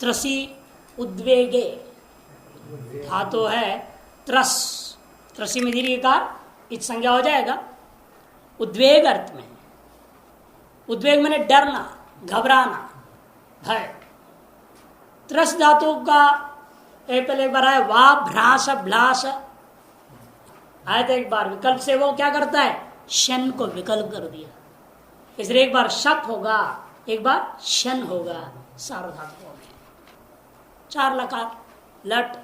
त्रसी उद्वेगे धातु है त्रस, त्रसी में दीर्घ कार इत संज्ञा हो जाएगा। उद्वेग अर्थ में, उद्वेग मैंने डरना, घबराना, भय। त्रस धातु का पहले एक बार आया वा भ्रास भ्लास आया था एक बार, विकल्प से वो क्या करता है, शन को विकल्प कर दिया, इसलिए एक बार शक होगा, एक बार शन होगा। सार्वधातुकों में 4 लकार, लट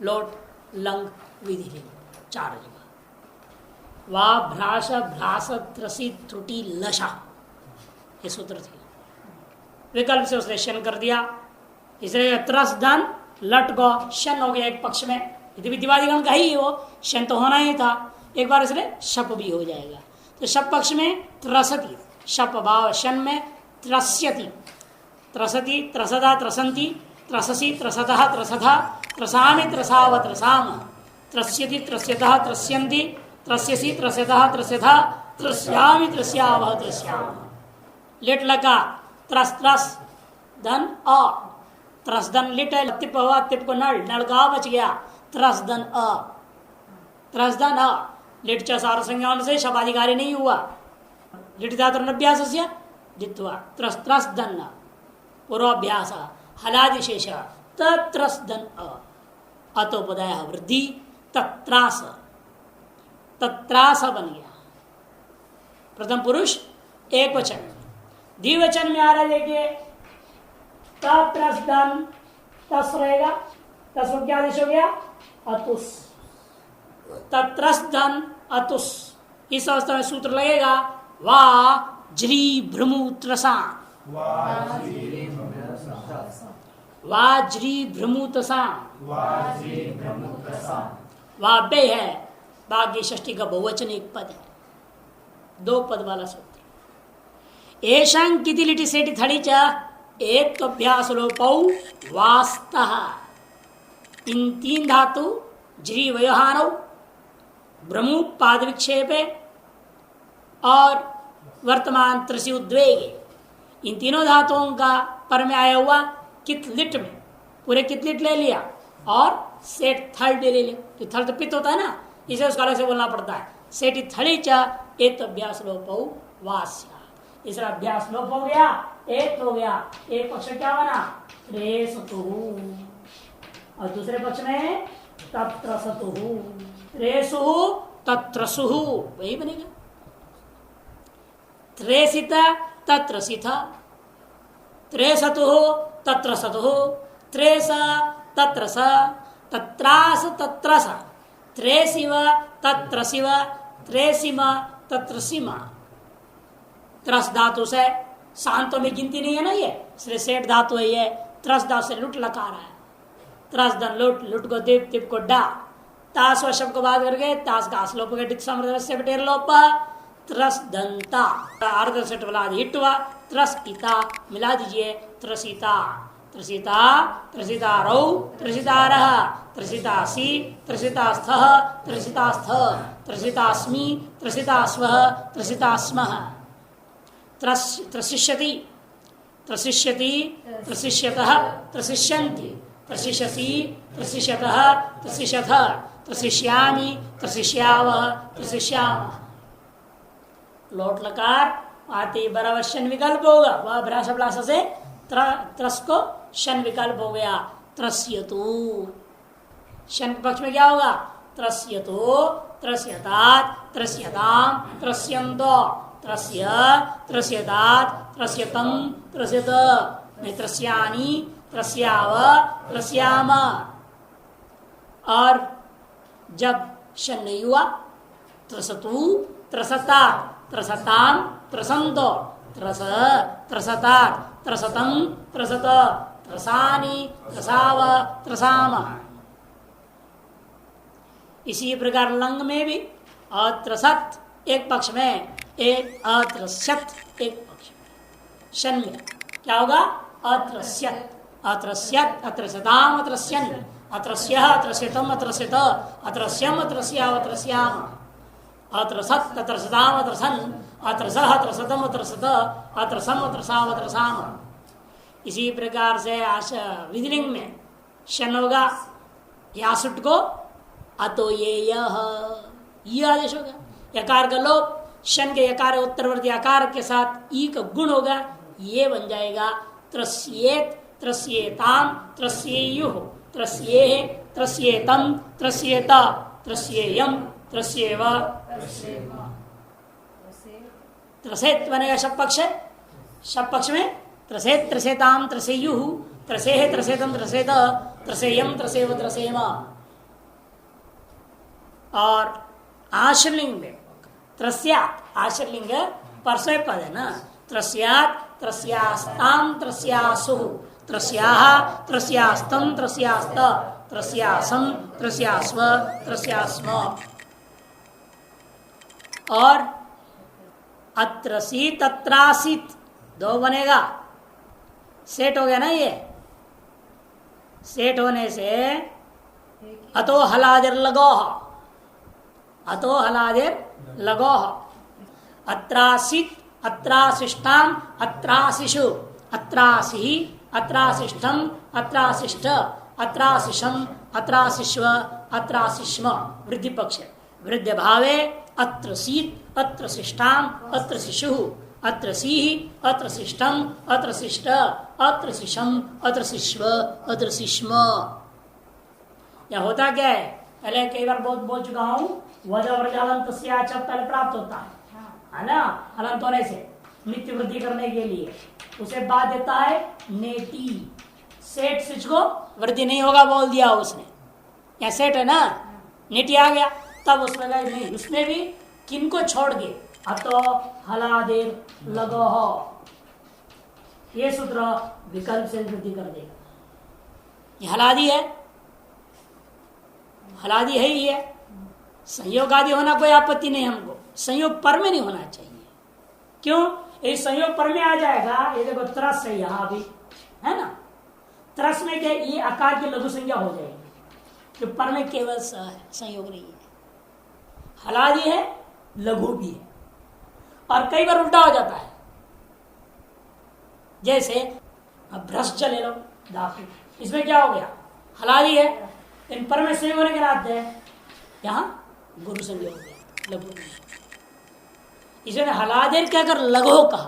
लोट लंग विधि, 4 जगह। वा भ्रास भ्रास त्रसी त्रुटि लशा, ये सूत्र थे। विकल्प से उसने शन कर दिया, इसलिए त्रस धन लट गो शन हो गया एक पक्ष में, यदि दिवादिगण का ही वो शन तो होना ही था, एक बार इसलिए शप भी हो जाएगा। तो शप पक्ष में त्रसती, शप भाव शन में त्रस्यति, त्रसति त्रसदा त्रसंति, त्रससी त्रसतः त्रसथा, त्रसामि त्रसाव त्रसाम, त्रस्यति त्रस्यतः त्रस्यन्ति, त्रस्यसि त्रस्यतः त्रस्यथा, त्रस्यामि त्रस्यावः त्रस्याम। लिट लका त्रस त्रस धन अ, त्रस धन लिट तिप हुआ, तिप को नल, नल का बच गया, त्रस धन अ, त्रस धन अ, लिट चार संज्ञा से शबाधिकारी नहीं हुआ। लिट धातु अभ्यास से जित्वा त्रस त्रस धन पूर्वाभ्यास हलादिशेष त्रस धन अ, अतोपदय वृद्धि तत्रास, तत्रास बन गया। प्रथम पुरुष एक वचन, द्विवचन में आ रहा है, देखिए तत्रस धन, तस रहेगा, तस को क्या आदेश हो गया, अतुस, तत्रस धन अतुस। इस अवस्था में सूत्र लगेगा वा ज्री भ्रमु त्रसा, वाज्री भ्रमु त्रसा, वाब्य है, भाग्य षष्ठी का बहुवचन एक पद है, 2 पद वाला सूत्र। एशं किति लिटि सेटि थड़ी च एक अभ्यास लोपौ वास्तः, इन 3 धातु ज्री वयोहानौ भ्रमु पाद विक्षेपे और वर्तमान त्रसी उद्वेगे, इन तीनों धातुओं का पर में आया हुआ कित लिट में, पूरे कित लिट ले लिया और सेट थर्ड ले लिया, तो थर्ड पित्त होता है ना, इसे उसका अलग से बोलना पड़ता है। सेटि थड़ी च एक अभ्यास लोपौ वास्या, इसका अभ्यास लोप हो गया, एक हो गया, एक पक्ष क्या बना त्रेसतु, और दूसरे पक्ष में तत्रसतु, त्रेसु तत्रसु, वही बनेगा। त्रेसित तत्रसित, त्रेसतु तत्रसतु, त्रेस तत्रस, तत्रास तत्रस, त्रेसिव तत्रसिव, त्रेसिम तत्रसिम। त्रस धातु से शांतों में गिनती नहीं है ना, ये इसलिए सेठ धातु है ये। त्रस धातु से लुट लकार है, त्रस धन लुट, लुट को दिप, तिप को डा, तास व शब्द को बात करके तास का आसलोप से बटेर लोप, त्रस दंता अर्ध सेट वाला हिटवा, त्रस इता मिला दीजिए, त्रसिता, त्रसिता त्रसिता रौ, त्रसिता रह, त्रसितासी, त्रसितास्थ, त्रसितास्थ, त्रसितास्मि, त्रसितास्वः, त्रसितास्मः। त्रसिष्यति, त्रसिष्यति, त्रसिष्यतः, त्रसिष्यन्ति, त्रसिष्यसि, त्रसिष्यतः, त्रसिष्यथ, त्रसिष्यामि, त्रसिष्यावः, त्रसिष्यामः। लोट लकार आते बराबर शन विकल्प होगा, वह भ्रास भ्लास से त्रस को शन विकल्प हो गया, त्रस्यतु। शन के पक्ष में क्या होगा, त्रस्यतु, त्रस्यतात, त्रस्यताम, त्रस्यन्तो, त्रस्य, त्रस्यतात, त्रस्यतम, त्रस्यत, त्रस्यानि, त्रस्याव, त्रस्याम। और जब शन नहीं हुआ, त्रसतु, त्रसता, त्रसताम, त्रसंतो, त्रस, त्रसतात, त्रसतम, त्रसत, त्रसानि, त्रसाव, त्रसाम। इसी प्रकार लंग में भी अत्रसत एक पक्ष में, एक अत्रस्यत एक पक्ष में। शन में क्या होगा, अत्रस्यत, अत्रस्यत, अत्रस्यताम, अत्रस्यन, अत्रस्यः, अत्रस्यतम, अत्रस्यत, अत्रस्यम, अत्रस्याव, अत्रस्याम। अत्रसत, अत्रसताम, अत्रसन, अत्रसः, अत्रसतम, अत्रसत, अत्रसम, अत्रसाव, अत्रसाम। इसी प्रकार से विधिलिंग में शन होगा, यासुट को अतो ये आदेश होगा। यकार का लोप, शन के यकार उत्तरवर्ती आकार के साथ ई का गुण होगा, ये बन जाएगा त्रस्येत, त्रस्येताम, त्रस्येयुः, त्रस्येह, त्रस्येतम, त्रस्येता, त्रस्येयम, त्रस्येव, त्रसेत बनेगा शब पक्ष। शब पक्ष में त्रसेत, त्रसेताम, त्रसेयुः, त्रसेह, त्रसेतम, त्रसेत, त्रसेयम, त्रसेव, त्रसेम। और आश्रलिंग में त्रस्यात्, आश्रलिंग परस्मै पद है ना, त्रस्यात्, त्रस्यास्ताम, त्रस्यासुः, त्रस्याः, त्रस्यास्तम, त्रस्यास्त, त्रस्यासम, त्रस्यास्व, त्रस्यास्म। और अत्रसी, तत्रासित, दो बनेगा, सेट हो गया ना। ये सेट होने से अतो हलादिर लगोह, अतो हलादिर लगोह, अत्रासित, अत्राशिष्टाम, अत्राशिषु, अत्रासि, अत्राशिष्टम, अत्राशिष्ट, अत्राशिषम, अत्राशिष्व, अत्राशिष्म। वृद्धि पक्ष, वृद्धि भावे अत्र सीत, अत्र शिष्टाम, अत्र शिशु, अत्र सिह, अत्र शिष्टम, अत्र शिष्ट, अत्र शिशम, अत्र शिश्व, अत्र शिश्म। यह होता क्या है, पहले कई बार बहुत बोल चुका हूं, वजवरजालंत पहले प्राप्त होता है ना, हलंत होने से नित्य वृद्धि करने के लिए। उसे बाद देता है नेति, सेठ सिच को वृद्धि नहीं होगा बोल दिया उसने, या सेठ है ना, नेटी आ गया, तब उसमें नहीं, उसमें भी किनको छोड़ के अतो हलादेर लगो हो, ये सूत्र विकल्प से वृद्धि कर देगा। ये हलादी है, हलादी है ही है। संयोग आदि होना कोई आपत्ति नहीं हमको, संयोग पर में नहीं होना चाहिए। क्यों? ये संयोग पर में आ जाएगा। ये देखो त्रस है यहां भी, है ना, त्रस में क्या, ये आकार की लघु संज्ञा हो जाएगी, जो पर में केवल संयोग नहीं है। हलादी है, लघु भी है। और कई बार उल्टा हो जाता है, जैसे अब भ्रष्ट ले लो धातु, इसमें क्या हो गया, हलादी है, इन पर में संयोग होने के नाते यहां गुरु संज्ञा हो गया, लघु। इसमें हलादेर क्या कर लघु कहा,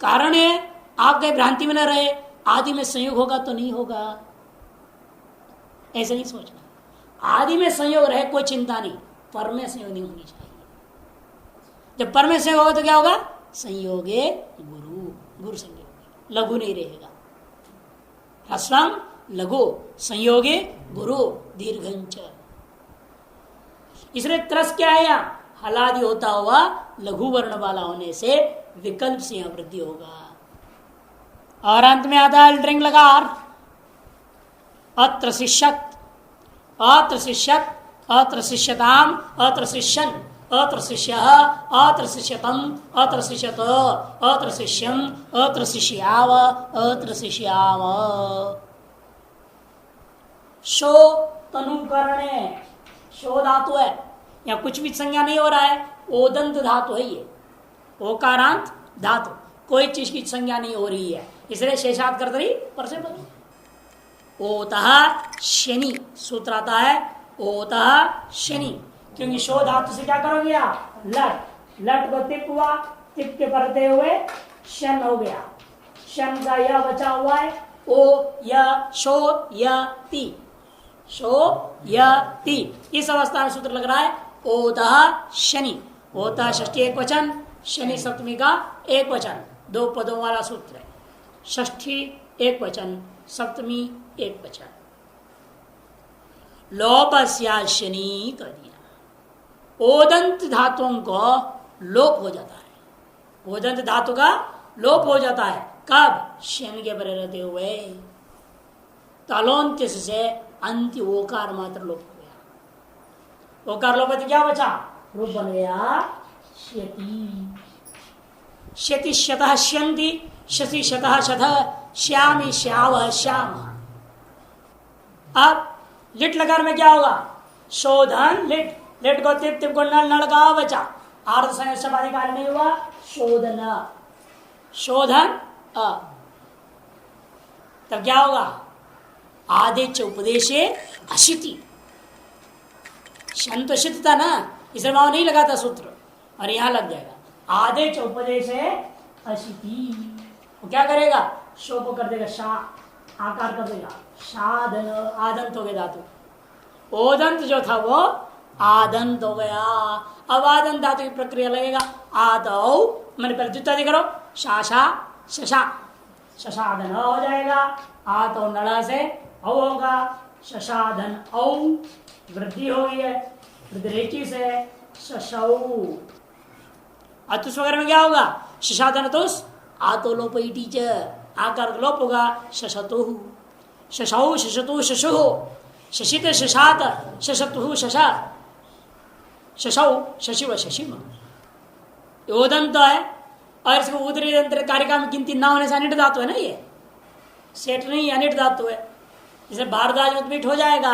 कारण है आप कहीं भ्रांति में न रहे, आदि में संयोग होगा तो नहीं होगा, ऐसे नहीं सोचना। आदि में संयोग रहे कोई चिंता नहीं, पर में संयोग नहीं होनी चाहिए। जब पर में संयोग होगा तो क्या होगा, संयोगे गुरु, गुरु संयोग, लघु नहीं रहेगा। ह्रस्वम लघु, संयोगे गुरु दीर्घंच। इसलिए त्रस क्या है, यहाँ हलादि होता हुआ लघु वर्ण वाला होने से विकल्प से यहां वृद्धि होगा। और अंत में आता है ड्रिंग लगा, अत्र शिष्यत, अत्र शिष्यत, अत्र शिष्यताम, अत्र शिष्यन, अत्र शिष्य, अत्र शिष्यतम, अत्र शिष्यत, अत्र शिष्यम, अत्र शिष्याव, अत्र शिष्याव। शो तनुकरणे, शो धातु है, या कुछ भी संज्ञा नहीं हो रहा है, ओदंत धातु है ये, ओकारांत धातु, कोई चीज की संज्ञा नहीं हो रही है, इसलिए शेषात कर रही पर से बनी। ओतः शनि सूत्र आता है, ओतः शनि, क्योंकि शो धातु से क्या करोगे आप, लट, लट को तिप हुआ, तिप के पढ़ते हुए शन हो गया, शन का यह बचा हुआ है, ओ य शो य ती, शो य ती, इस अवस्था में सूत्र लग रहा है ओतः शनि। ओतः षष्ठी एक वचन, शनि सप्तमी का एक वचन, दो पदों वाला सूत्र है। षष्ठी एक वचन, सप्तमी एक वचन, लोपस्या शनि कर दिया। ओदंत धातुओं को लोप हो जाता है, ओदंत धातु का लोप हो जाता है, कब, शनि के परे रहते हुए। तलोन्त्य से अंत्य ओकार मात्र लोप हो गया, ओकार लोप क्या बचा, रूप बन गया श्यति, श्यति शतः श्यन्ति, शशि शतः शतः, श्यामी श्याव श्याम। अब लिट लकार में क्या होगा, शोधन लिट, लिट को तिप, तिप को नल, नल का बचा, आर्ध संयोग समाधिकार नहीं हुआ, शोधन, शोधन तब क्या होगा? आधे च उपदेशे अशिति। शन तो शित था ना, इसलिए वहां नहीं लगा था सूत्र, और यहां लग जाएगा आधे च उपदेशे अशिति। वो क्या करेगा? शो को कर देगा शा, आकार कर देगा शादन, आदंत हो गया धातु। ओदंत जो था वो आदंत हो गया। अब आदंत धातु की प्रक्रिया लगेगा आदौ, मैंने पहले द्वितीय करो, शाशा शशा, शशाधन हो जाएगा। आतो नड़ा से औ होगा, शशाधन औ, वृद्धि हो गई है, वृद्धि से शशौ। अतुस वगैरह में क्या होगा? शशाधन तुस, आतो लोप ईटी च, आकार लोप होगा शशतु, शशौ शशतु शशु, शशित शशात, शशतु शशा, शशौ शशिव शशिम। योदंत है और इसको उत्तरी यंत्र कारिका में गिनती ना होने से अनिट धातु है ना, ये सेठ नहीं अनिट धातु है, इसे भारद्वाज उद्मिट हो जाएगा।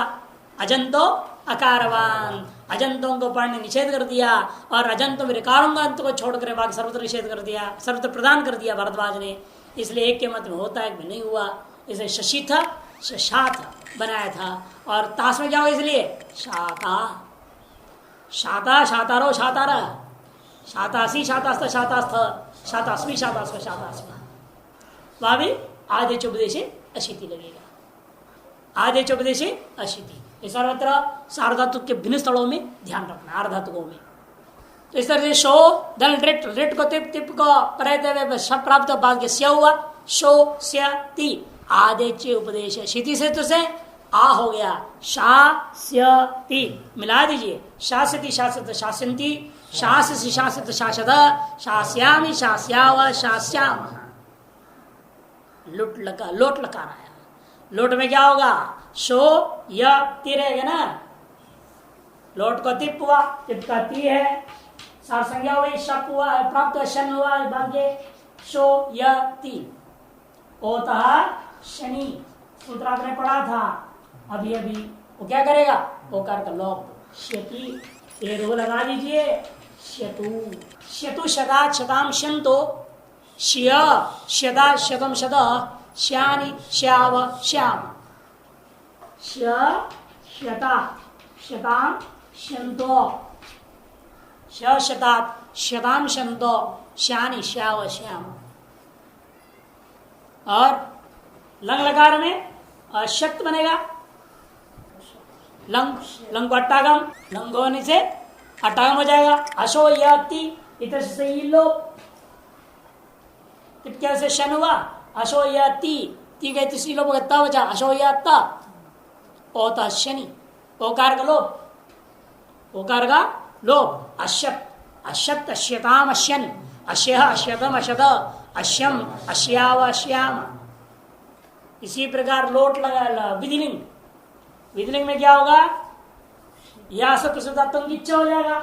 अजंतो अकारवान, अजंतों को पढ़ने निषेध कर दिया और अजंतों में ऋकारों अंत को छोड़कर बाकी सर्वत्र निषेध कर दिया, सर्वत्र प्रदान कर दिया भारद्वाज ने। इसलिए एक के मत में होता है, एक में नहीं हुआ। इसे शशि था, शशा था बनाया था, और ताश में क्या हुआ? इसलिए शाता, शाता शातारो शातारा, शातासी शातास्थ शातास्थ, शातास्मी शातास्व शातास्मा। वहां भी आधे चौपदेशे अशिति लगेगा, आधे चौपदेशे अशिति। सर्वत्र सार्वधातु के भिन्न स्थलों में ध्यान रखना, आर्धातुकों में। तो इस तरह से शो दल रिट, रिट को तिप, तिप को प्रयत शब्द प्राप्त बाद के स्या हुआ, शो स्या ती, आधे च उपदेश शिति से तो से आ हो गया, शा स्या ती मिला दीजिए, शासती शासत शासंती, शाससी शासत शासद, शास्यामी शास्याव शास्याम। लुट लगा, लोट लकार आया। लोट में क्या होगा? शो या ती रहेगा ना, लोट को तिप हुआ, तिप का ती है, सार संज्ञा हुई, शप हुआ, प्राप्त शन हुआ, भाग्य शो या ती। ओता शनि सूत्र आपने पढ़ा था अभी अभी, वो क्या करेगा? ओकार का लोप, शति, ये रो लगा दीजिए, शतु, शतु शता शताम शंतो, श्य शता शतम शत, श्यानि श्याव श्याम, श्य शता शताम शंतो, श्य शतात शताम शंतो, श्यानि श्याव श्याम। और लंग लकार में शक्त बनेगा, लंग, लंग को अट्टागम, लंग होने से अट्टागम हो जाएगा। अशो याति इतर से लोप, कैसे शन हुआ? अशो याति, ती गई तीसरी लोप गत्ता बचा, अशो यात्ता, ओता शनि, ओकार का लोप, ओकार का लोप, अश्यत, अश्यत अश्यताम अश्यन, अश्य अश्यतम अशद, अश्यम अश्याव अश्याम। इसी प्रकार लोट लगा विधिलिंग, विधिलिंग में क्या होगा? या सब इच्छा हो जाएगा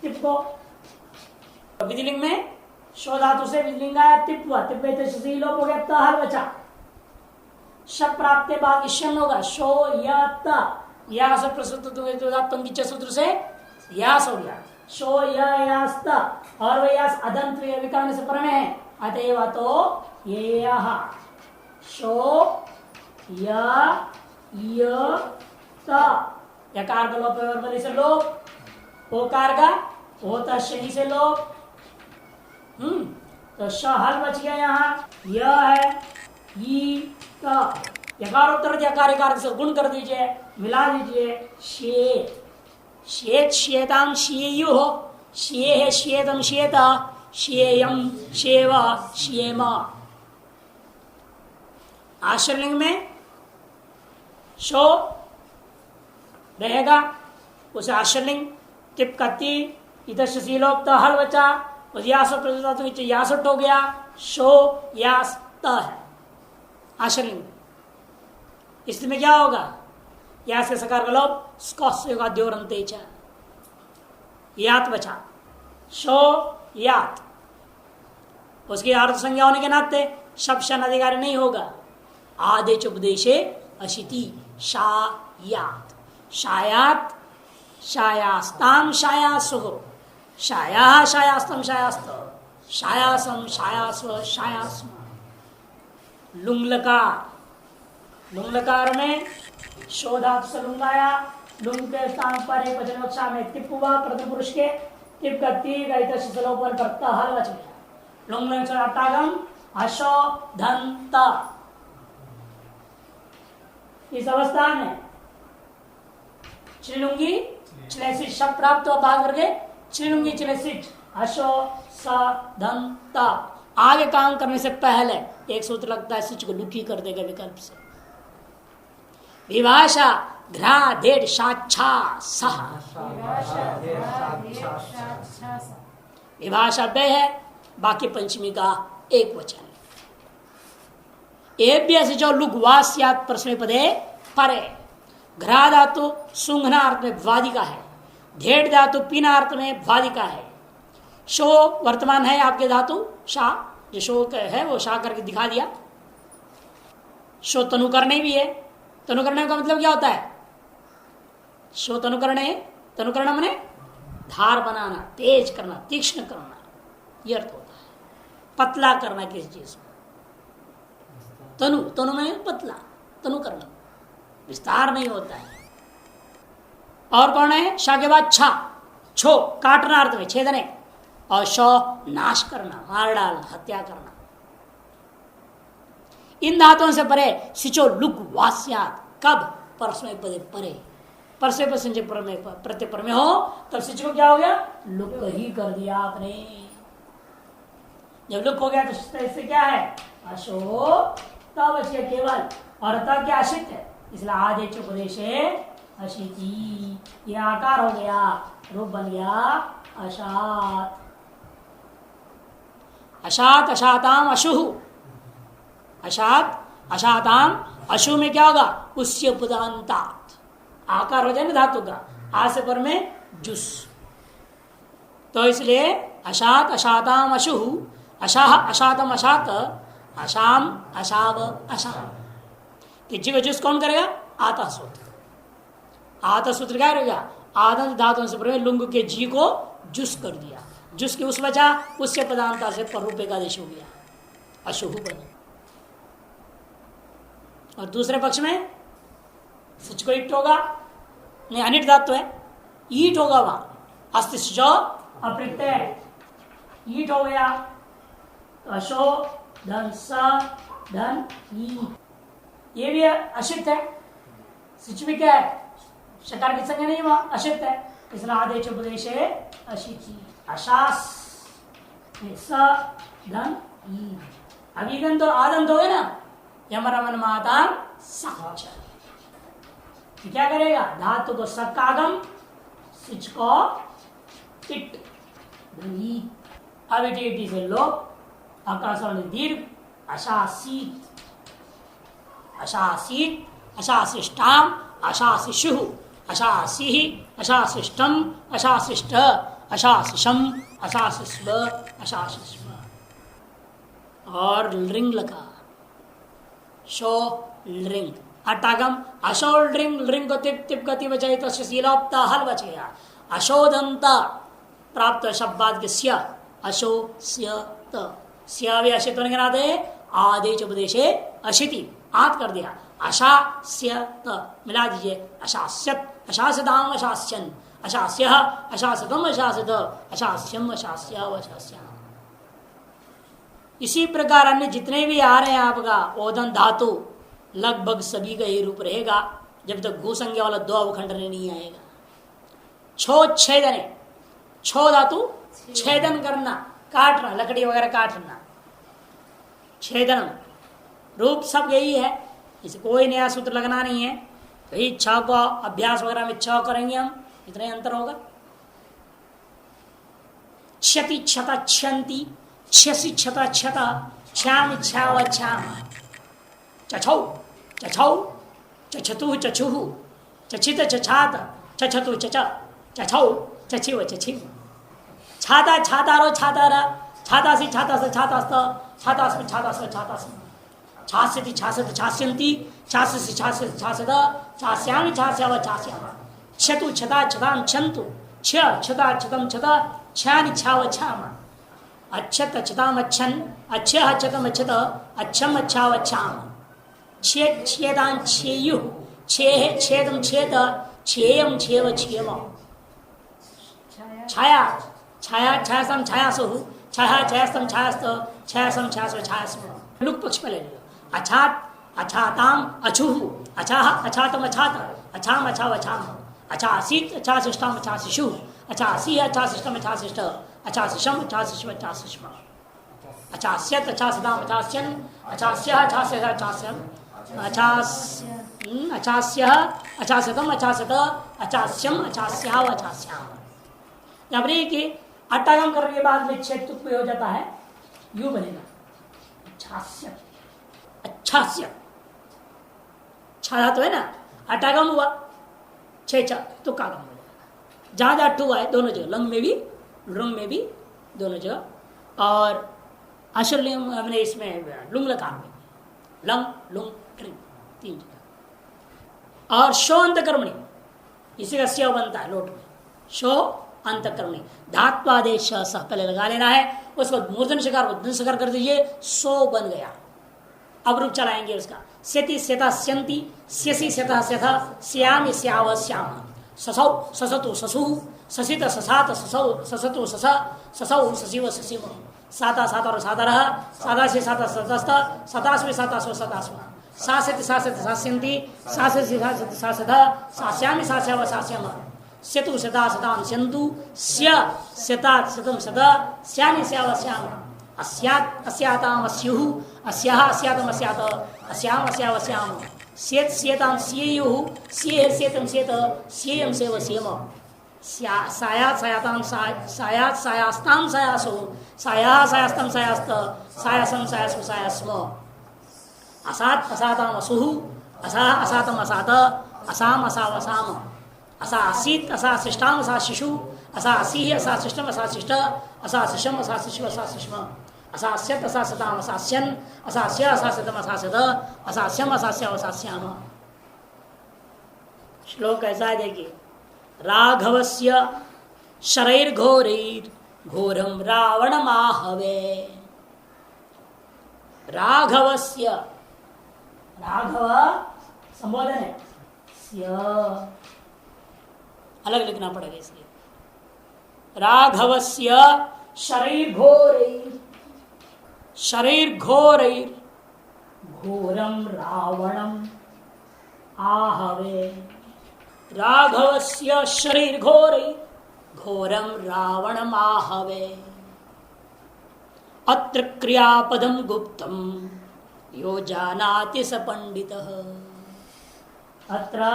टिप को। विधिलिंग में शो धातु से विधिलिंग आया, टिप हुआ, टिप में लोप हो गया, हर बचा, शब प्राप्त बाद ईशन होगा, शो या या सब प्रस्तुत सूत्र से यास हो गया, शो यास्त, और वह यास अदंत विकरण से पर में है, अतएव तो ये शो या यकार का लोप से लोप, ओकार का होता शनि से लोप। तो श हल बच गया, यहाँ यह है यकार उत्तर यकार से गुण कर दीजिए, मिला दीजिए, शे शेत शेताम शेयु हो, शे है शेतम शेता, शेयम शेव शेम। आश्रलिंग में शो रहेगा, उसे आश्रलिंग टिप कत्ती, इधर से लोप हल बचा, उस यासुट हो गया, शो यास त है आश्रलिंग। इसमें क्या होगा? यास के सकार का लोप, स्कॉस होगा, द्योरंते च, यात बचा, शो यात, उसकी अर्थ संज्ञा होने के नाते शब्द शन अधिकारी नहीं होगा। आदेश उपदेशे अशिति शायात, शायात शायास्ताम शायासुः, शाया शायास्तम शायास्त, शायासम शायास्व शायास्म। लुंग लकार लुंग लकार में शोधात से लुंग आया, लुंग के स्थान पर एक वचन कक्षा में टिप हुआ प्रथम पुरुष के टिप का तीर पर करता हल बच गया। लुंग में अटागम अशो धनता। इस अवस्था में श्रीलुंगी चिलेसिट शब्द प्राप्त हुआ भाग करके श्रीलुंगी चिलेसिट अशो स धनता। आगे काम करने से पहले एक सूत्र लगता है, सिच को लुकी कर देगा विकल्प से। विभाषा घ्रा धेड़ साच्छा सह। विभाषा बे है, बाकी पंचमी का एक वचन। एभ्य से जो लुग्वास्यात प्रश्न पदे परे। घ्रा धातु सुंघनार्थ में वादिका है, धेड़ धातु पीनार्थ में वादिका है। शो वर्तमान है आपके धातु शा, जो शो है वो शा करके दिखा दिया। शो तनुकरणे भी है। तनुकरणे का मतलब क्या होता है? शो तनुकरणे, तनुकरण माने धार बनाना, तेज करना, तीक्ष्ण करना, यह अर्थ होता है। पतला करना किसी चीज को। तनु, तनु में पतला, तनुकरण विस्तार नहीं होता है। और कौन है? शा के बाद छा, छो काटना अर्थ में, छेदने। और शो नाश करना, मार डालना, हत्या करना। इन धातुओं से परे सिचो लुक वास्यात। कब? परस्मय पदे परे। परस्मय पद संजय प्रत्यय पर में हो तब सिच को क्या हो गया? लुक ही कर दिया आपने। जब लुक हो गया तो इससे क्या है? अशो तब बचिए केवल, और तब क्या अशित है, इसलिए आदेश उपदेश अशिति। ये आकार हो गया, रूप बन गया अशात। अशात अशाताम अशुहु। अशात अशाताम अशु में क्या होगा? उस्य पदांतात आकार हो जाए ना धातु का, आ से पर में जुस। तो इसलिए अशात अशाताम अशुहु, अशाह अशातम अशात, अशाम अशाव अशाम। तीसरी का जुस कौन करेगा? आता सूत्र। आता सूत्र क्या रहेगा? आदंत धातुओं से पर लुंग के जी को जुस कर दिया। जुस की उस वजह उससे पदांता से पर रूपे का आदेश हो गया, अशुभ बने। और दूसरे पक्ष में सिच को ईट होगा, नहीं अनिट धातु है, ईट होगा वहां। अस्तिष्ठ जो अप्रत्यय ईट हो गया, तो अशो धन स धन ई, ये भी अशित है। सिच भी क्या है? शकार की संज्ञा नहीं हुआ, अशित है। इसलिए आदेश उपदेश है अशिति। अशास स धन ई। अभिगन तो आदंत हो गए ना, यमरमन माता साच। क्या करेगा? धातु को सकागम, सिच को इट, अब इटी से लोप, आकाश दीर्घ, अशासीत, अशासीत, अशाशिष्टाम, अशाशिशु, अशासी, अशाशिष्टम, अशाशिष्ट, अशाशिषम, अशाशिस्व, अशाशिस्व। और रिंग लगा शो लिंग अटागम अशोल रिंग को तिप तिप गति बचाई तो शीलोप्ता हल बच गया। अशोधंता प्राप्त शब्द के स्या अशो स्या भी अशित होने के नाते आदेश उपदेशे अशिति आत कर दिया। अशा मिला दीजिए, अशास्यत अशास्यदाम अशास्यन, अशास्य अशास्यतम अशास्यत, अशास्यम अशास्या अशास्या। इसी प्रकार अन्य जितने भी आ रहे हैं आपका ओदन धातु लगभग सभी का ही रूप रहेगा जब तक भू संज्ञा वाला दो अवखंड नहीं आएगा। छो छेदन, छो धातु छेदन करना, काटना, लकड़ी वगैरह काटना, छेदन रूप सब यही है। इसे कोई नया सूत्र लगना नहीं है। कहीं छ को अभ्यास वगैरह में छ करेंगे हम, इतना ही अंतर होगा। क्षति क्षता क्षंति, क्षसी क्षता क्षता, छ्याम छ्याव छ्याम, चछौ चछौ, चछतु चछुः, चछित चछात, चछतु चच, चछौ चछिव चछिव। छाता छातारो छातारा, छातासि छातास छातास्त, छातास्मि छातास छातास्मि, छास्यति छासत छास्यन्ति, छास्यसि छास्यत छासत, छास्यामि छास्याव छास्याम। क्षतु क्षता क्षतां क्षन्तु, क्ष क्षता क्षतं क्षत, छ्यानि छ्याव छ्याम। अच्छत अच्छताम अच्छन, अच्छ अच्छतम अच्छत, अच्छम अच्छाव अच्छाम। छेद छेदान छेयु छे छेदम छेद छेयम छेव छेम छाया छाया छायासम छायासु छाया छायास्तम छायास्त छायासम छायासु छायास्म लुक पक्ष में ले लो अछात अछाताम अछुः अछाह अछातम अछात अछाम अछाव अछाम अछासीत अछाशिष्टाम अछाशिशु अछासी अछाशिष्टम अछाशिष्ट अछाशिषम अछाशिष्म अछाशिष्म अछास्यत अछासदाम अछास्यन अछास्य अछास्य अछास्यम अछास्य अछासतम अछासत अछास्यम अछास्याव अछास्याम। यहाँ पर कि अट्टागम करने के बाद में छेद तुक हो जाता है यू बनेगा अछास्य अछास्य छा तो है ना अटागम हुआ छे तुक्कागम हो जाएगा जहां जहां टू आए दोनों जगह लंग में भी लुंग में भी दोनों जगह और अशुल हमने इसमें लुंग लकार में लंग लुंग ट्रिंग तीन जगह और शो अंतकर्मणी इसी का स्या बनता है लोट में शो अंतकर्मणी धात्वादेश सह पहले लगा लेना है उसको मूर्धन शिकार को धन शिकार कर दीजिए सो बन गया। अब रूप चलाएंगे उसका स्यति स्यता स्यंति स्यसि स्यता स्यथा श्यामि स्याव श्याम ससौ ससतु ससु ससित ससात ससौ ससतु ससा ससौ ससिव ससिव साता सात और सातरः सादासि साता सतस्त सतास्मि सातास्व सतास्म सास्यति सास्यति सास्यन्ति सास्यति सास्यति सास्यथा सास्यामि सास्याव सास्यम स्यतु सदा सदां स्यन्तु स्य स्यता स्यतं सदा स्यामि स्याव स्याम अस्यात् अस्याताम अस्युः अस्याः अस्यातम अस्यात अस्याम अस्याव अस्याम स्येत स्येतां स्येयुः स्येह स्येतं स्येत स्येयं सेव स्येम सायात् सायातां सायात् सायास्तां सायासु सायाः सायास्तं सायास्त सायासं सायास्म सायास्म असात् असाताम असुः असाः असातम असात असाम असाव असाम असा असीत असा शिष्टाम असा शिशु असा असीह असा शिष्टम असा शिष्ट असा शिशम असा शिशु असा शिष्म असास्यत असास्यताम असास्यन असास्य असास्यतम असास्यत असास्यम असास्याव असास्याम। श्लोक ऐसा है देखिए राघवस्य शरैर्घोरैर् घोरम रावणमाहवे राघवस्य राघव संबोधन है अलग लिखना पड़ेगा इसलिए राघवस्य शरैर्घोरैर् शरैर्घोरैर् घोरम रावणम आहवे राघवस्य शरैर्घोरैर् घोरम रावणम आहवे अत्र क्रियापदम गुप्तम यो जानाति स पंडितः अत्र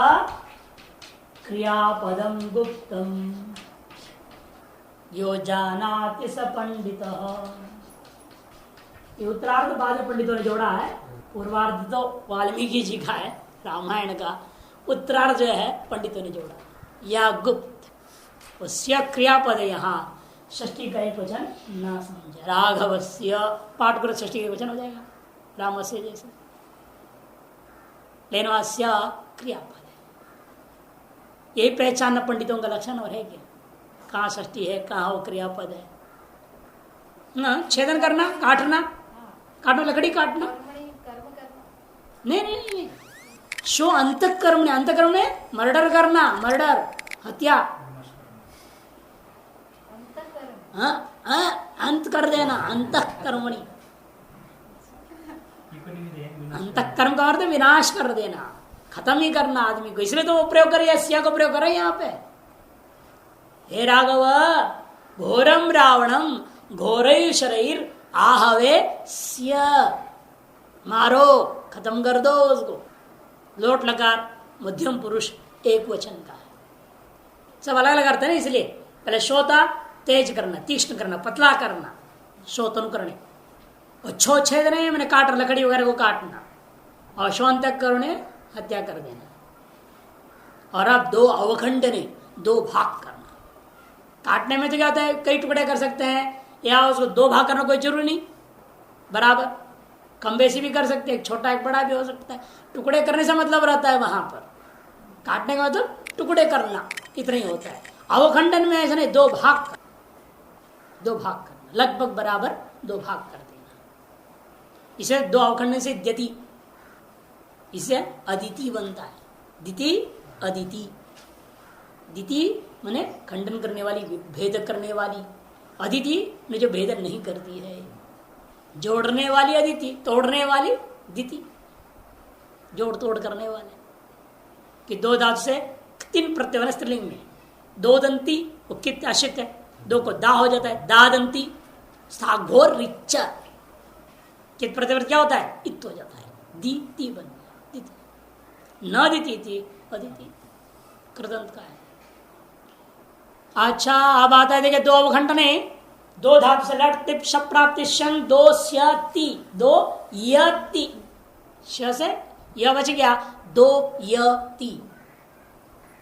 क्रियापदम गुप्तम यो जानाति स पंडितः। ये उत्तरार्ध बाद पंडितों ने जोड़ा है पूर्वार्ध तो वाल्मीकि जी का है रामायण का उत्तरार्ध जो है पंडितों ने जोड़ा या गुप्त उससे क्रियापद है यहाँ षष्ठी का एक वचन न समझे राघवस्य पाठ करो षष्ठी का वचन हो जाएगा रामस्य जैसे लेनवास्य क्रियापद है यही पहचानना पंडितों का लक्षण और है क्या कहाँ षष्ठी है कहाँ वो क्रियापद है ना छेदन करना काटना काटो लकड़ी काटना नहीं नहीं नहीं शो अंतकर्म ने मर्डर करना मर्डर हत्या अंत कर देना अंतकर्मणि अंतकर्म का अर्थ विनाश कर देना खत्म ही करना आदमी को इसलिए तो वो प्रयोग करे स्या को प्रयोग करे यहाँ पे हे राघव घोरम रावणम घोरय शरीर आहवे स्या मारो खत्म कर दो उसको लोट लकार मध्यम पुरुष एक वचन का है सब अलग अलग करते हैं ना इसलिए पहले श्रोता तेज करना तीक्ष्ण करना पतला करना श्रोतन करने और छो छेद नहीं मैंने काट लकड़ी वगैरह को काटना और शोन तक करने हत्या कर देना और अब दो अवखंड ने दो भाग करना काटने में तो क्या होता है कई टुकड़े कर सकते हैं या उसको दो भाग करना कोई जरूरी नहीं बराबर कम बेसी भी कर सकते हैं एक छोटा एक बड़ा भी हो सकता है टुकड़े करने से मतलब रहता है वहां पर काटने का मतलब टुकड़े करना इतना ही होता है अवखंडन में ऐसा नहीं दो भाग करना लगभग बराबर दो भाग कर देना इसे दो अवखंडन से यदि इससे अदिति बनता है। दिति अदिति, दिति माने खंडन करने वाली, भेद करने वाली। अदिति ने जो भेदन नहीं करती है, जोड़ने वाली अदिति, तोड़ने वाली दिति, जोड़ तोड़ करने वाले। कि दो धातु से तीन प्रत्यय स्त्रीलिंग में, दो दंती वो कित आश्रित है, दो को दा हो जाता है, दादंती, घोर रिच्चा, कित प्रत्यय क्या होता है, इत हो जाता है, दीति बन दिति, न दिति थी अदिति, कृदंत का है। अच्छा अब आता है, देखिए दो अवघंटने, दो धातु से लट तिप शप प्राप्ति शन, दो स्यति, दो यति, श से यह बच गया, दो यति,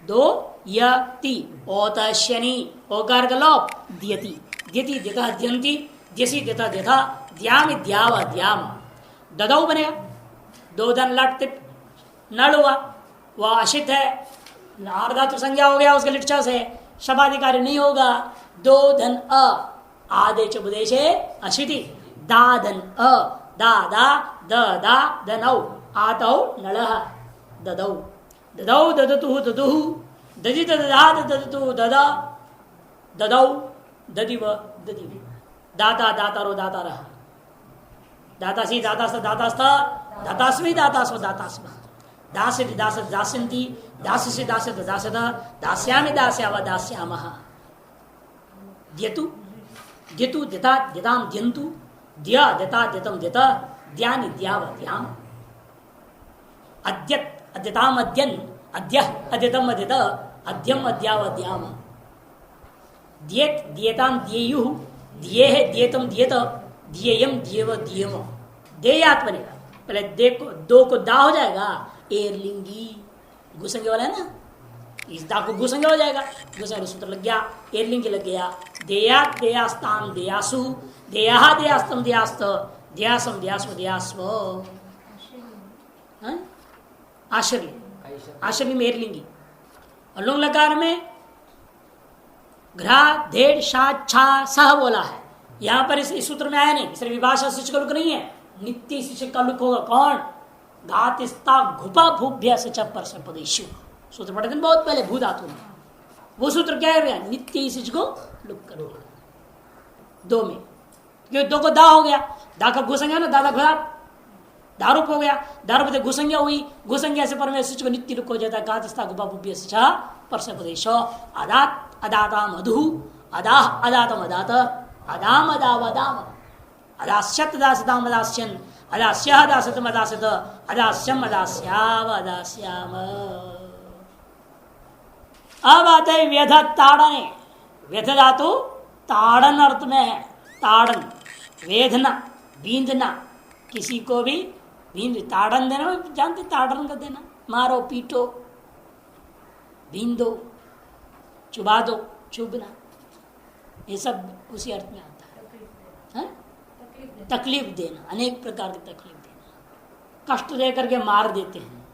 दो यति, ओत शनि, ओकार का लोप, द्यति, द्यति द्यता द्यंति, द्यसी द्यता द्यथा, द्याम द्याव द्याम, ददौ बनेगा, दो धन लट तिप, नड़ हुआ, वह अशित है, आर्धातु संज्ञा हो गया उसके लिट्चा से, शबाधिकारी नहीं होगा। दो धन अ, आदेश उपदेशे अशिति, दाधन अ, दादा ददा दनौ, आतौ नलः, ददौ ददौ ददतु ददुः, ददित ददात ददतु ददा, ददौ ददिव ददिव, दाता दातारो दातारः, दातासी दातास्त दातास्त, दातास्मि दातास्व दातास्म, दास दास दास्यन्ति, दास्य दास्यत दास्यत, दास्यामि दास्याव दास्यामः, द्यतु द्यतु द्यता द्यताम द्यन्तु, द्य द्यता द्यतम द्यत, द्यानि द्याव द्याम, अद्यत अद्यताम अद्यन, अद्य अद्यतम अद्यत, अद्यम अद्याव अद्याम, द्येत द्येताम द्येयुः, द्येह द्येतम द्येत, द्येयम द्येव द्येम, देयात बनेगा। पहले दे को, दो को दा हो जाएगा, एरलिंगी गुसंगे वाला है ना, इस दा को गुसंगे हो जाएगा, गुसंगे सूत्र लग गया, एरलिंगी लग गया, देयात देयास्ताम देयासु, देयाहा देयास्तम देयास्त, देयासम देयास्व देयास्व, आश्रय, आश्रय में एरलिंगी। और लोग लकार में घ्रा धेड़ शा छा सह बोला है, यहां पर इस सूत्र में आया नहीं, इसलिए विभाषा शिष्य का लुक नहीं है, नित्य शिष्य का लुक होगा कौन, घातिस्ता घुपा भूभ्य से पर पदेशु, सूत्र पढ़े थे बहुत पहले भू धातु में, वो सूत्र क्या है, नित्य शिष्य को लुक करो दो में, क्योंकि दो को दा हो गया, दा का घुसंज्ञा ना, दादा घुरा दारूप हो गया, दारूप से घुसंज्ञा हुई, घुसंज्ञा से परमेश्वर को नित्य लुक हो जाता है, घातिस्ता घुपा भूभ्य से पर पदेशो, अदात अदाता मधु, अदाह अदातम अदात, अदाम अदाव अदाम, अदास्यत दासदाम अदास्यन, अदास्यः दासतम अदासत, अदास्यम अदास्याव अदास्याम। अब आते हैं व्यध ताड़ने, व्यध धातु ताड़न अर्थ में है, ताड़न वेदना बींदना, किसी को भी बींद ताड़न देना, जानते ताड़न का देना, मारो पीटो बींदो चुबा दो चुभना, ये सब उसी अर्थ में आता है, तकलीफ देना, अनेक प्रकार की तकलीफ देना, कष्ट दे करके मार देते हैं,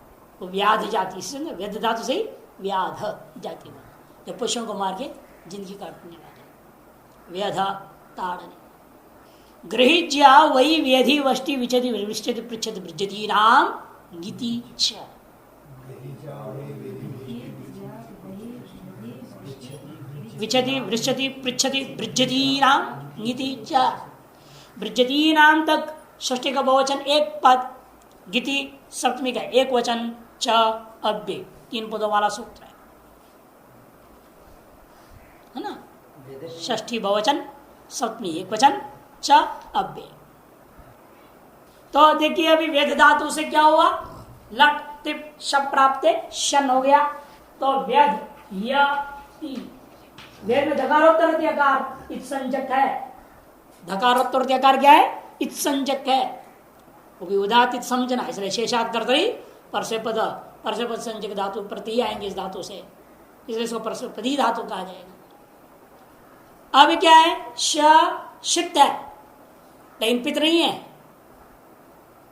वो व्याध जाति से ना, व्यध धातु से ही व्याध जाति बना, जो पशुओं को मार के जिंदगी काटने वाले, व्याधा ताड़ने। गृहिज्या वही व्यधि वष्टि विचति विष्टि पृच्छति बृजति नाम गीति च, विचति वृक्षति पृच्छति बृजति नाम गीति च, बृजती नाम तक षष्ठी का बहुवचन एक पद, गीति सप्तमी का एक वचन, च अव्यय, तीन पदों वाला सूत्र है ना, षष्ठी बहुवचन सप्तमी एक वचन, च अव्यय। तो देखिए अभी वेद धातु से क्या हुआ, लट तिप शब प्राप्त शन हो गया, तो वेद यति, वेद में धकारोत्तर त्यकार इत्संजक है, धकारोत्तर त्यकार क्या है, इत्संजक है, वो भी उदातित समझना, इसलिए शेषात कर्तरी परसेपद, परसेपद संजक धातु प्रति आएंगे इस धातु से, इसलिए इसको परसेपदी धातु कहा जाएगा। अब क्या है, शिक्त है लेकिन पित नहीं है,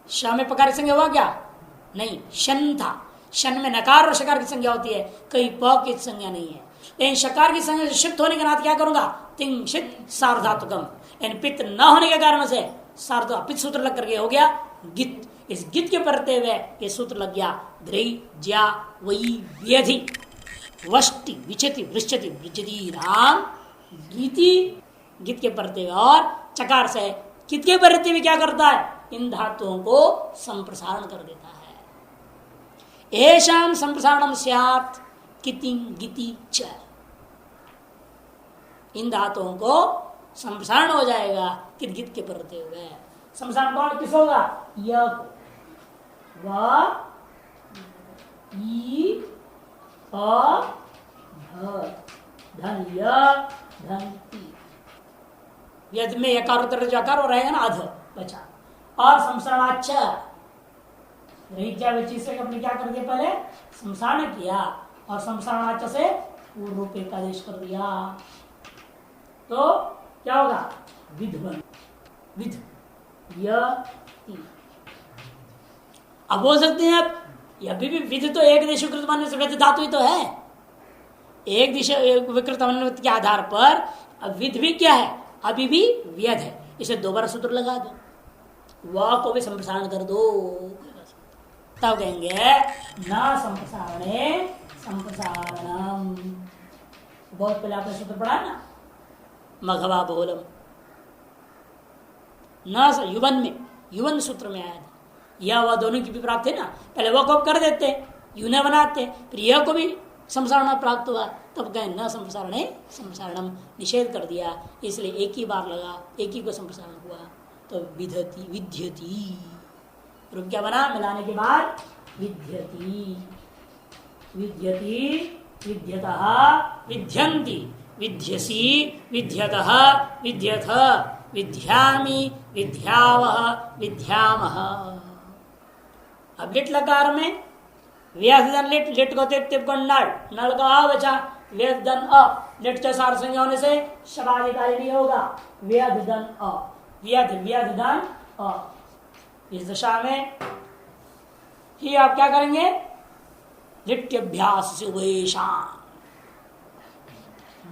श में पकार की संज्ञा हुआ क्या, नहीं, शन था, शन में नकार और शकार की संज्ञा होती है, कहीं प की संज्ञा नहीं है, लेकिन शकार की संज्ञा शिक्त होने के नाते क्या करूंगा, तिंशित सार्वधातुकम, पित्त न होने के कारण से सार्ध अपित सूत्र लग करके हो गया गित, इस गित के पढ़ते हुए ये सूत्र लग गया ग्रही ज्या वही व्यधि वष्टि विचति वृश्चति वृजति राम गीति, गित के पढ़ते हुए और चकार से कित के पढ़ते हुए क्या करता है, इन धातुओं को संप्रसारण कर देता है। एशाम संप्रसारणम स्यात् किति गिति च, इन धातुओं को संप्रसारण हो जाएगा कित गित के पढ़ते हुए। संप्रसारण कौन किस होगा, य व ई अ धन य धन ई, यद में यकार उत्तर जो आकार रहेगा ना अध बचा, और संसाराच्छ रही से अपने क्या कर दिया, पहले संसारण किया और संसाराच्छ से पूर्व रूप का आदेश कर दिया, तो क्या होगा विध बन विध य। अब बोल सकते हैं आप अभी भी विध तो एक देश विकृत मान्य से धातु ही तो है, एक दिशा विकृत अनुवृत्ति के आधार पर अब विध भी क्या है, अभी भी व्यध है, इसे दोबारा सूत्र लगा दो, व को भी संप्रसारण कर दो, तब कहेंगे न संप्रसारणे संप्रसारणम। बहुत पहले आपने सूत्र पढ़ा ना, मघवा बहुलम, न युवन में, युवन सूत्र में आया था, यह वह दोनों की भी प्राप्त है ना, पहले वह को कर देते यू न बनाते, फिर यह को भी संप्रसारण प्राप्त हुआ, तब कहें न संप्रसारणे संप्रसारणम, निषेध कर दिया, इसलिए एक ही बार लगा, एक ही को संप्रसारण हुआ, तो विधति विध्यति, रूप क्या बना, मिलाने के बाद विध्यति विध्यति विध्यतः विध्यन्ति विध्यसि विध्यतः विध्यथ विध्यामि विध्यावः विध्यामः। अब लिट लकार में व्याधन लिट, लिट को तिप को नल का आ बचा, व्यधन अ, लिट चसार संज्ञा होने से शबाधिकारी नहीं होगा, व्यधन अ, व्यध व्यधन अ। इस दशा में ही आप क्या करेंगे, लिट्यभ्यास से उपवेशान,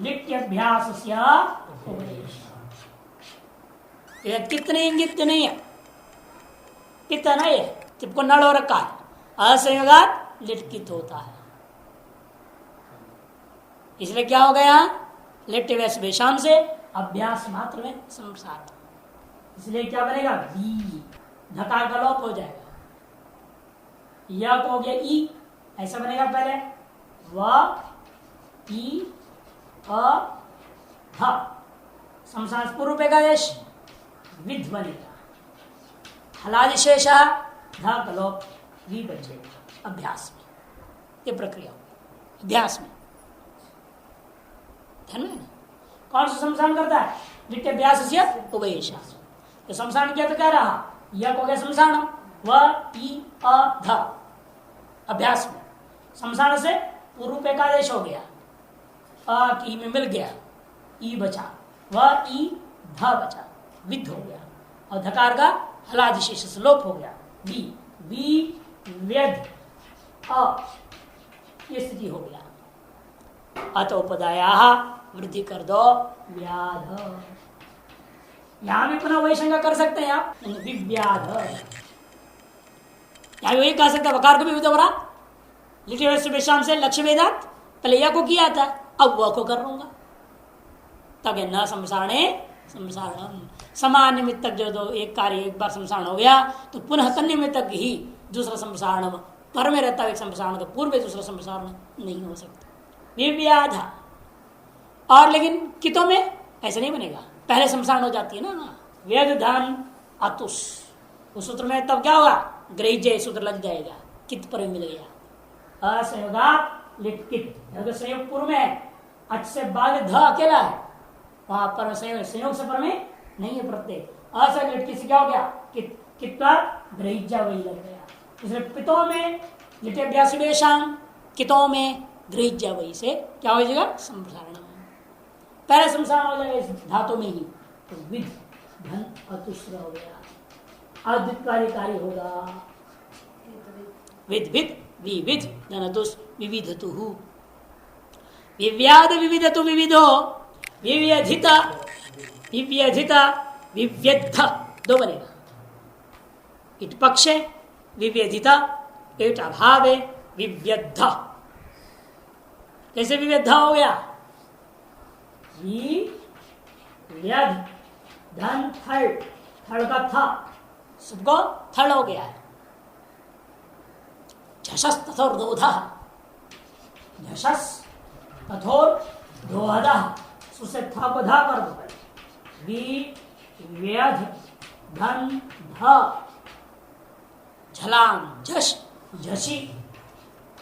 लिट्यभ्यास से उपवेशान। कितने इंगित नहीं है, कितना नहीं है, तिपको नड़ हो रखा है, असंयोगात लिटकित होता है, इसलिए क्या हो गया, लिट्यभ्यास से अभ्यास मात्र में संसार, इसलिए क्या बनेगा, वी धकार का लोप हो जाएगा, यह हो गया ई, ऐसा बनेगा पहले व ई अ ध, संसार पूर्व का देश विध बनेगा, हलादिशेष ध कलोप वी बचेगा अभ्यास में, ये प्रक्रिया होगी अभ्यास में, ध्यान में। कौन सा संसारण करता है, नित्य अभ्यास से उपवेशा, तो संसारण किया तो क्या रहा, यह हो गया संसारण, व ई अ ध अभ्यास में, संसारण से पूर्व एकादेश हो गया, अ की में मिल गया, ई बचा, व ई ध बचा, विध हो गया, और धकार का हलादिशेष से लोप हो गया, वी वी व्यध अ, ये स्थिति हो गया। अतोपदाया वृद्धि कर दो व्याध, यहां भी पुनः वही शंका कर सकते हैं आप, विव्याध, यहां वही कह सकते हैं, वकार को भी दोबारा लिट्यभ्यास से लक्ष्य वेदात, पहले यह को किया था, अब वह को कर लूंगा, तब न संसारणे संसारणम, समान निमित्तक जो दो एक कार्य एक बार संसारण हो गया तो पुनः तन्य निमित्तक ही दूसरा संसारण पर में रहता है, एक संसारण का पूर्व दूसरा संसारण नहीं हो सकता, विव्याध। और लेकिन कितों में ऐसा नहीं बनेगा, पहले संसारण हो जाती है ना, वेद धन अतुष, उस सूत्र में तब क्या होगा, ग्रहिजय सूत्र लग जाएगा, कित पर मिल गया, असंयोगात लिट कित, संयोग पूर्व में अच से बाद ध अकेला है, वहां पर संयोग से पर में नहीं है प्रत्यय, असंग लिट से क्या हो गया, कित, कित पर ग्रहिजा वही लग गया, इसलिए पितों में लिट्यभ्यासवेशाम, कितों में ग्रहिजा वही से क्या हो जाएगा, संप्रसारण, पहले संसारण हो जाएगा इस धातु में ही, तो विध धन अतुश्र हो गया, अद्विकारी होगा, विध विध विविध धनतुष विविधतु, विव्याद विविधतु विविधो, विव्यधिता विव्यधिता विव्यद्ध, दो बनेगा, इट पक्ष है, विव्यधिता इट अभाव है, विव्यध। कैसे विव्यध हो गया? व्यध धन थर्ड, थर्ड का था सबको थर्ड हो गया है। झषस तथोर दोधा, झषस तथोर दोधा, उससे था को धा कर दो। व्यध धन ध, झलाम झश झसी,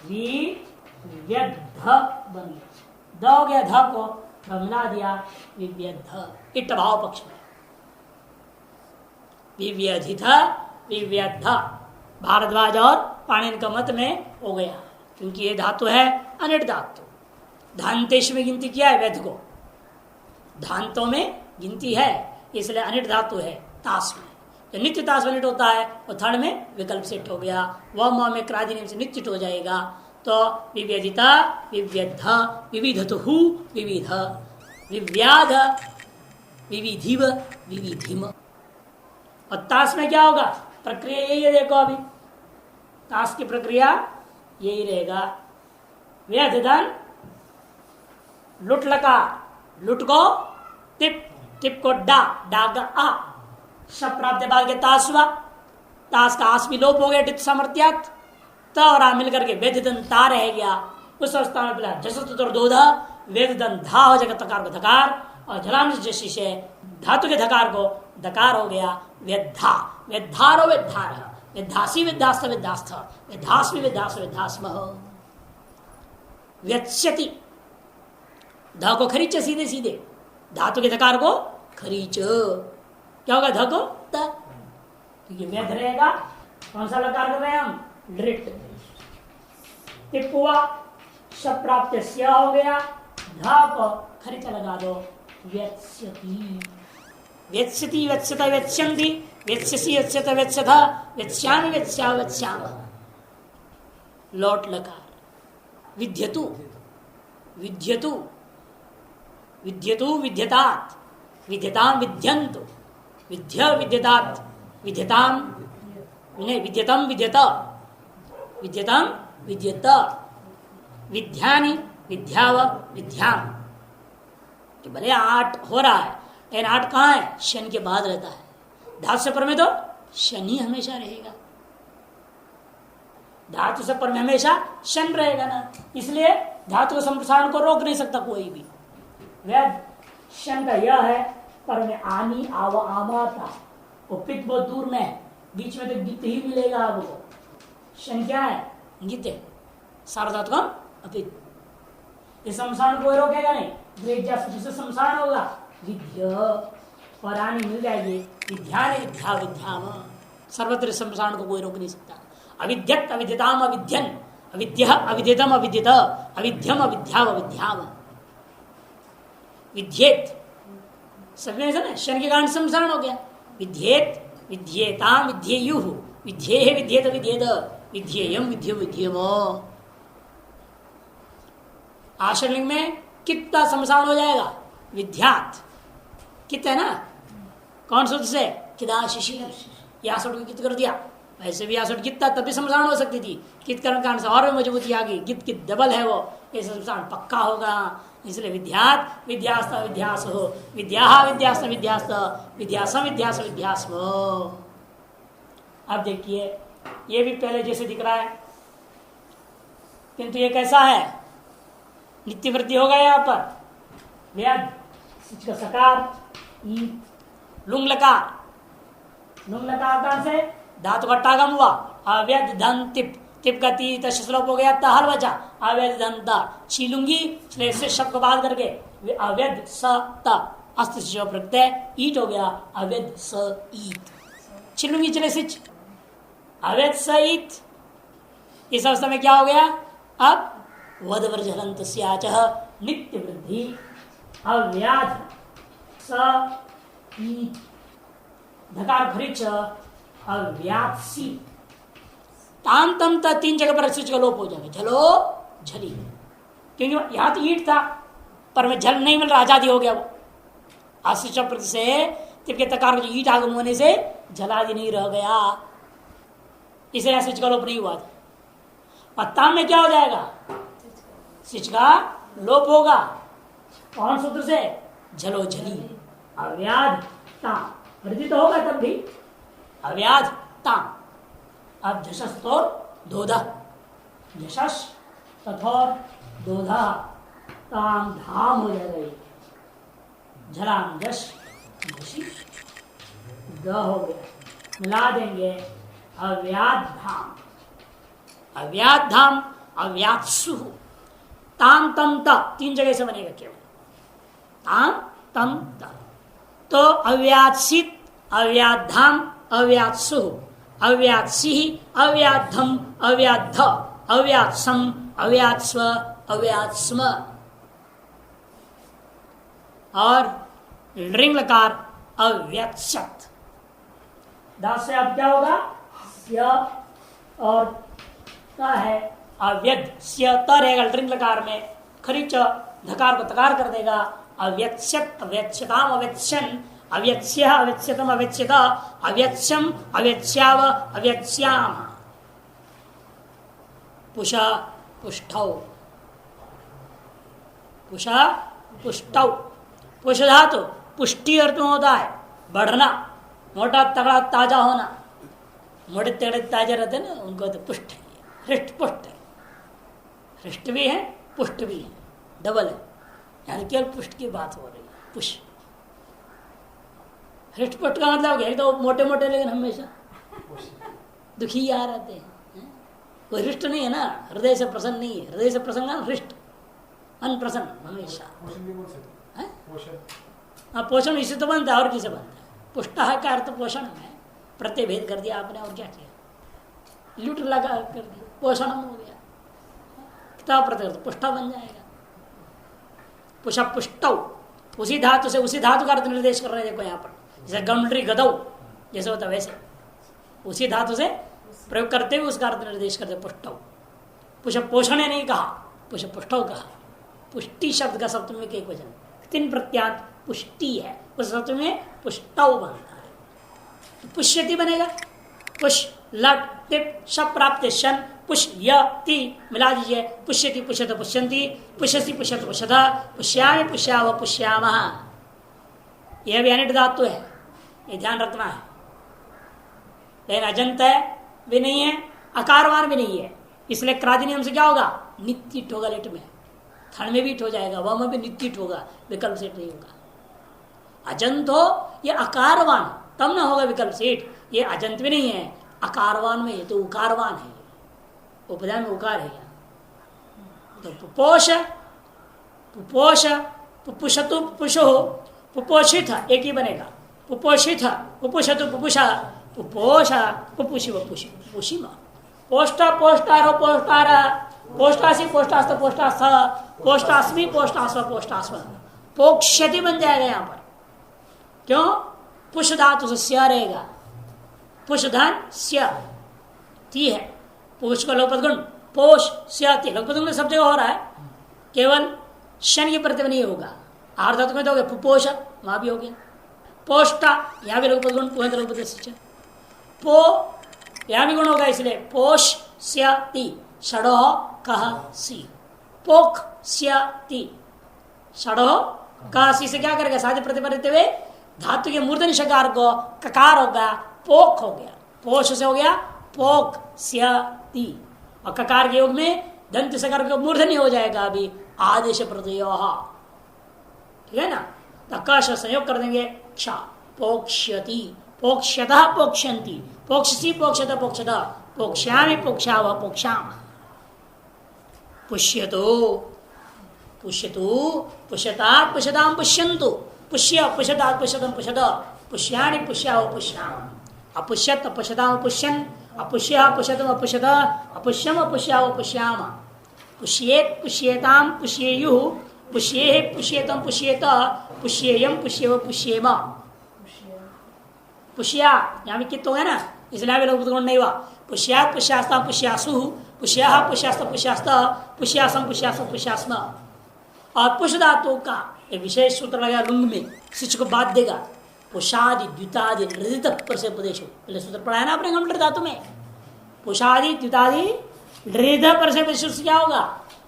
विव्यध बन गया। द हो गया, ध को मिला दिया, विव्यध। इट भाव पक्ष में विव्यधित विव्यध भारद्वाज और पाणिनि का मत में हो गया, क्योंकि ये धातु है अनिट धातु। धांतेश में गिनती किया है वेद को, धांतों में गिनती है, इसलिए अनिट धातु है तास में। जो नित्य तास में निट होता है वो थर्ड में विकल्प सेट हो गया, वह म में क्रादिनिम से नित्य हो जाएगा। तो विव्यधिता विव्यध, विविधतु विविध, विव्याध विविधिव विविधिम। और तास में क्या होगा? प्रक्रिया यही है, देखो अभी तास की प्रक्रिया यही रहेगा। व्यधन लुट लका, लुट को टिप, टिप को डा, डाग आ, शब प्राप्त बाद के तास हुआ, तास का आस भी लोप हो गया टिप सामर्थ्यात, त और आ मिलकर के वेदन ता रह गया। उस अवस्था में पहला जसतुर दोधा, वेदन धा हो जाएगा तकार को धकार, और झलाम जैसी से धातु के धकार को दकार हो गया वेद्धा, वेद्धारो वेद्धार, वेद्धासी वेद्धास्त वेद्धास्थ, वेद्धास्मि वेद्धास वेद्धास्म। व्यत्स्यति, ध को खरीच सीधे सीधे, धातु के धकार को खरीच, क्या होगा? ध को त, क्योंकि वेद रहेगा। कौन सा लकार कर रहे हैं हम? लिट। टिप हुआ, शब प्राप्त स्या हो गया, धा को खरीच लगा दो, व्यत्स्यति, व्यत्स्यति व्यत्स्यता व्यत्स्यन्ति, व्यत्स्यसि व्यत्स्यत व्यत्स्यथ, व्यत्स्यामि व्यत्स्या व्यत्स्याम। लौट लकार। विद्यतु, विद्यतु, विद्यतु विद्यतात, विद्यताम विद्यन्तु, विद्य विद्यतात, विद्यताम नहीं, विद्यतम विद्यत, विद्यतम विद्यत, विद्यानि विद्याव विद्याम। तो भले 8 हो रहा है, लेकिन 8 कहाँ है? शन के बाद रहता है। धातु से पर में तो शनि हमेशा रहेगा, धातु से पर में हमेशा शन रहेगा ना, इसलिए धातु के संप्रसारण को रोक नहीं सकता कोई भी। वेद शन का यह है, पर में आनी आव आमाता, वो पित बहुत दूर में है, बीच में तो गित ही मिलेगा आपको। शन क्या है? गित है, सारा धातु का अपित। इस संप्रसारण को रोकेगा नहीं, से संसार होगा, विद्य और आनी मिल जाएगी, विद्या विद्या विद्याम। सर्वत्र संसारण को कोई रोक नहीं सकता। अविद्यत अविद्यताम अविद्यन, अविद्य अविद्यतम अविद्यत, अविद्यम अविद्याव अविद्याम। विद्येत सब में ना शन के कारण संसारण हो गया। विद्येत विद्येताम विद्येयु, विद्ये विद्येत विद्येत, विद्येयम विद्य विद्यम। आश्रलिंग में कितना संसारण हो जाएगा? विद्यात, कित है ना, कौन सूत्र से? किदाशिशी, यासठ को कित कर दिया, वैसे भी यासठ कितना तब भी संसारण हो सकती थी, कित करण कारण से और भी मजबूती आ गई, कित कित डबल है वो, ये संसारण पक्का होगा। इसलिए विद्यात विद्यास्त विद्यास हो, विद्या विद्यास्त विद्यास्त, विद्यासम विद्यास विद्यास्म। अब देखिए ये भी पहले जैसे दिख रहा है, किंतु ये कैसा है? नित्य वृद्धि होगा यहाँ पर। व्याध का सकार, लुंग लकार, लुंग लकार से धातु का टागम हुआ, अव्यध धन तिप, तिप का ती तश्लोप हो गया, तहल बचा, अव्यध धन ता शीलुंगी, से शब्द को बात करके अव्यध स त अस्त प्रत्यय ईट हो गया, अव्यध स ईट, छिलुंगी चले सिच, अव्यध स ईट। इस अवस्था में क्या हो गया? अब वदवर्जहंत स्याच नित्य वृद्धि, अव्याध स ईट, धकार खरीच अव्यासी, ताम तम त 3 जगह पर स्विच का लोप हो जाएगा, झलो झली, क्योंकि यहां तो ईट था पर में झल नहीं मिल रहा, आजादी हो गया वो। आशिष से तिप के तकार ईट आगम होने से झलादि नहीं रह गया, इसलिए सिच का लोप नहीं हुआ था। और ताम में क्या हो जाएगा? सिच का लोप होगा। कौन सूत्र से? झलो झली अव्याध ताम। वृद्धि तो होगा तब भी, अव्याध ताम। अब झशस तो दोधा, झशस तथोर दोधा ताम धाम हो जाएगा। झलाम जश झशी द हो गया, मिला देंगे अव्याध धाम। अव्याध धाम अव्यात्सु ताम तम तक 3 जगह से बनेगा केवल ताम तम तक। तो अव्यात्सित, अव्याधाम, अव्यात्सु, अव्यात्सी, अव्याधम, अव्याध, अव्यात्सम, अव्यात्स्व, अव्यात्स्म। और ऋंग लकार अव्यत्सत। दास से अब क्या होगा? स्य और का है अव्यद, स्य त रहेगा ऋंग लकार में, खरीच धकार को तकार कर देगा। अव्यत्स्यत, अव्यत्स्यताम, अव्यत्स्यन, अव्यत्स्य, अव्यत्स्यतम, अव्यत्स्यत, अव्यत्स्यम, अव्यत्स्याव, अव्यत्स्याम। पुष पुष्ठौ, पुष पुष्ठौ। पुष धातु पुष्टि अर्थ में होता है बढ़ना, मोटा तगड़ा ताजा होना। मोटे तगड़े ताजा रहते ना उनको तो पुष्ट है, हृष्ट पुष्ट है। हृष्ट भी है पुष्ट भी है, डबल है। यानी केवल पुष्ट की बात हो रही है। पुष्ट हृष्ट पुष्ट का मतलब क्या? तो मोटे मोटे लेकिन हमेशा दुखी आ रहते हैं। कोई हृष्ट नहीं है ना, हृदय से प्रसन्न नहीं है। हृदय से प्रसन्न है हृष्ट, अनप्रसन्न हमेशा। हाँ पोषण इससे तो बनता है, और किसे बनता है? पुष्ट का अर्थ पोषण में प्रत्यय भेद कर दिया आपने, और क्या किया? लूट लगा कर दिया, पोषण हो गया। किताब प्रत्यय पुष्टा बन जाएगा। पुष पुष्टौ, उसी धातु से उसी धातु का अर्थ निर्देश कर रहे हैं। देखो यहाँ पर जैसे गमड्री गदौ जैसे होता है वैसे उसी धातु से प्रयोग करते हुए उसका अर्थ निर्देश करते। पुष्टौ, पुष पोषण ने नहीं कहा, पुष पुष्टौ कहा। पुष्टि शब्द का सप्तमी में एक वचन, 3 प्रत्यांत पुष्टि है, उस सप्तमी में पुष्टौ बनता है। तो पुष्यति बनेगा। पुष लट टिप शब प्राप्त शन, पुष य ति मिला दीजिए। पुष्यति पुष्यत पुष्यंति, पुष्यसि पुष्यत पुष्यता, पुष्यामि पुष्याव पुष्यामः। यह भी अनिट धातु है, ये ध्यान रखना है। लेकिन अजंत है भी नहीं है, अकारवान भी नहीं है, इसलिए क्रादि नियम से क्या होगा? नित्य होगा। लेट में थन में भी हो जाएगा, वह में भी नित्य होगा, विकल्प सेठ नहीं होगा। अजंत हो ये अकारवान तब ना होगा विकल्प सेठ। ये अजंत भी नहीं है, अकारवान में है तो उकारवान है। उपधान में उकार है। तो पुपोष, पुपोष, पुपुषतु पुपुषो, पुपोषित एक ही बनेगा। पुपोषित, पुपुषतु पुपुषा, पुपोष, पुपुषि वपुषि, पुपुषिमा। पोष्टा पोष्टारो पोष्टार, पोष्टासी पोष्टास्त पोष्टास्थ, पोष्टास्मि पोष्टास्व पोष्टास्व। पोक्ष्यति बन जाएगा यहाँ पर। क्यों? पुष धातु से स्या रहेगा। पुष धान स्या ती है, पुष का लोपद गुण पोष स्याति। लोपद गुण सब जगह हो रहा है, केवल शन की प्रति नहीं होगा। आर धातु में तो हो गया पुपोष, वहां भी हो गया। पोष्टा यहाँ भी लोपद गुण पुहंत लोपद से पो यहां भी गुण होगा, इसलिए पोष स्याति। षडो कह सी, पोख स्याति। षडो कह सी से क्या करेगा? साधु प्रतिपदित हुए धातु के मूर्धन्य शकार को ककार हो गया, पोख हो गया। पोष से हो गया पोक स्याति, और ककार के योग में दंत सकार का मूर्धन्य हो जाएगा अभी आदेश प्रत्यय। ठीक है ना? तो कश संयोग कर देंगे क्ष, पोक्ष्यति, पोक्ष्यतः पोक्ष्यन्ति, पोक्ष्यसि पोक्ष्यत पोक्ष्यत, पोक्ष्यामि पोक्ष्यावः पोक्ष्यामः। पुष्यतो पुष्यतु, पुष्यतात् पुष्यतां पुष्यन्तु, पुष्य पुष्यतात् पुष्यतं पुष्यत, पुष्याणि पुष्यावः पुष्यामः। अपुष्यत अपश्यताम पुष्यन्, अपुष्य पुष्यतम अपुष्यत, अपुष्यम अपुष्यावः पुष्यामः। पुष्येत पुष्येताम पुष्येयुः, पुष्येह पुष्येतम पुष्येत, पुष्येयम पुष्येव पुष्येम। पुष्या यहाँ भी कित हो गया ना, इसलिए भी लोग नहीं हुआ। पुष्यात् पुष्यास्ता पुष्यासु, पुष्या पुष्यास्त पुष्यास्त, पुष्यासम पुष्यासम पुष्यास्म। और पुष धातु का एक विशेष सूत्र लगा लुंग में, शिष्य को बात देगा। पुषादि द्वितादि नृदित पर से उपदेश, पहले सूत्र पढ़ाया ना आपने गंभीर धातु में। पुषादि द्युतादि ऋध पर से विशुष्ट क्या होगा?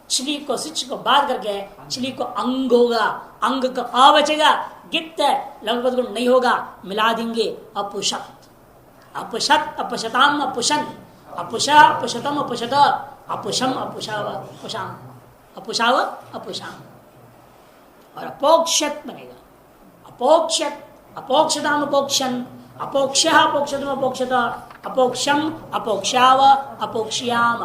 छिली को सिच को बात करके छिली को अंग होगा, अंग का अ बचेगा, गित है लगभग गुण नहीं होगा, मिला देंगे अपुषत, अपशत अपशताम अपुशन, अपुषा अपुषतम अपुषत, अपुषम अपुषाव अपुषाम, अपुषाव अपुषाम, और अपोक्षत बनेगा, अपोक्षत अपोक्षताम अपोक्षन, अपोक्ष अपोक्षतम अपोक्षत, अपोक्षम अपोक्षाव अपोक्ष्याम,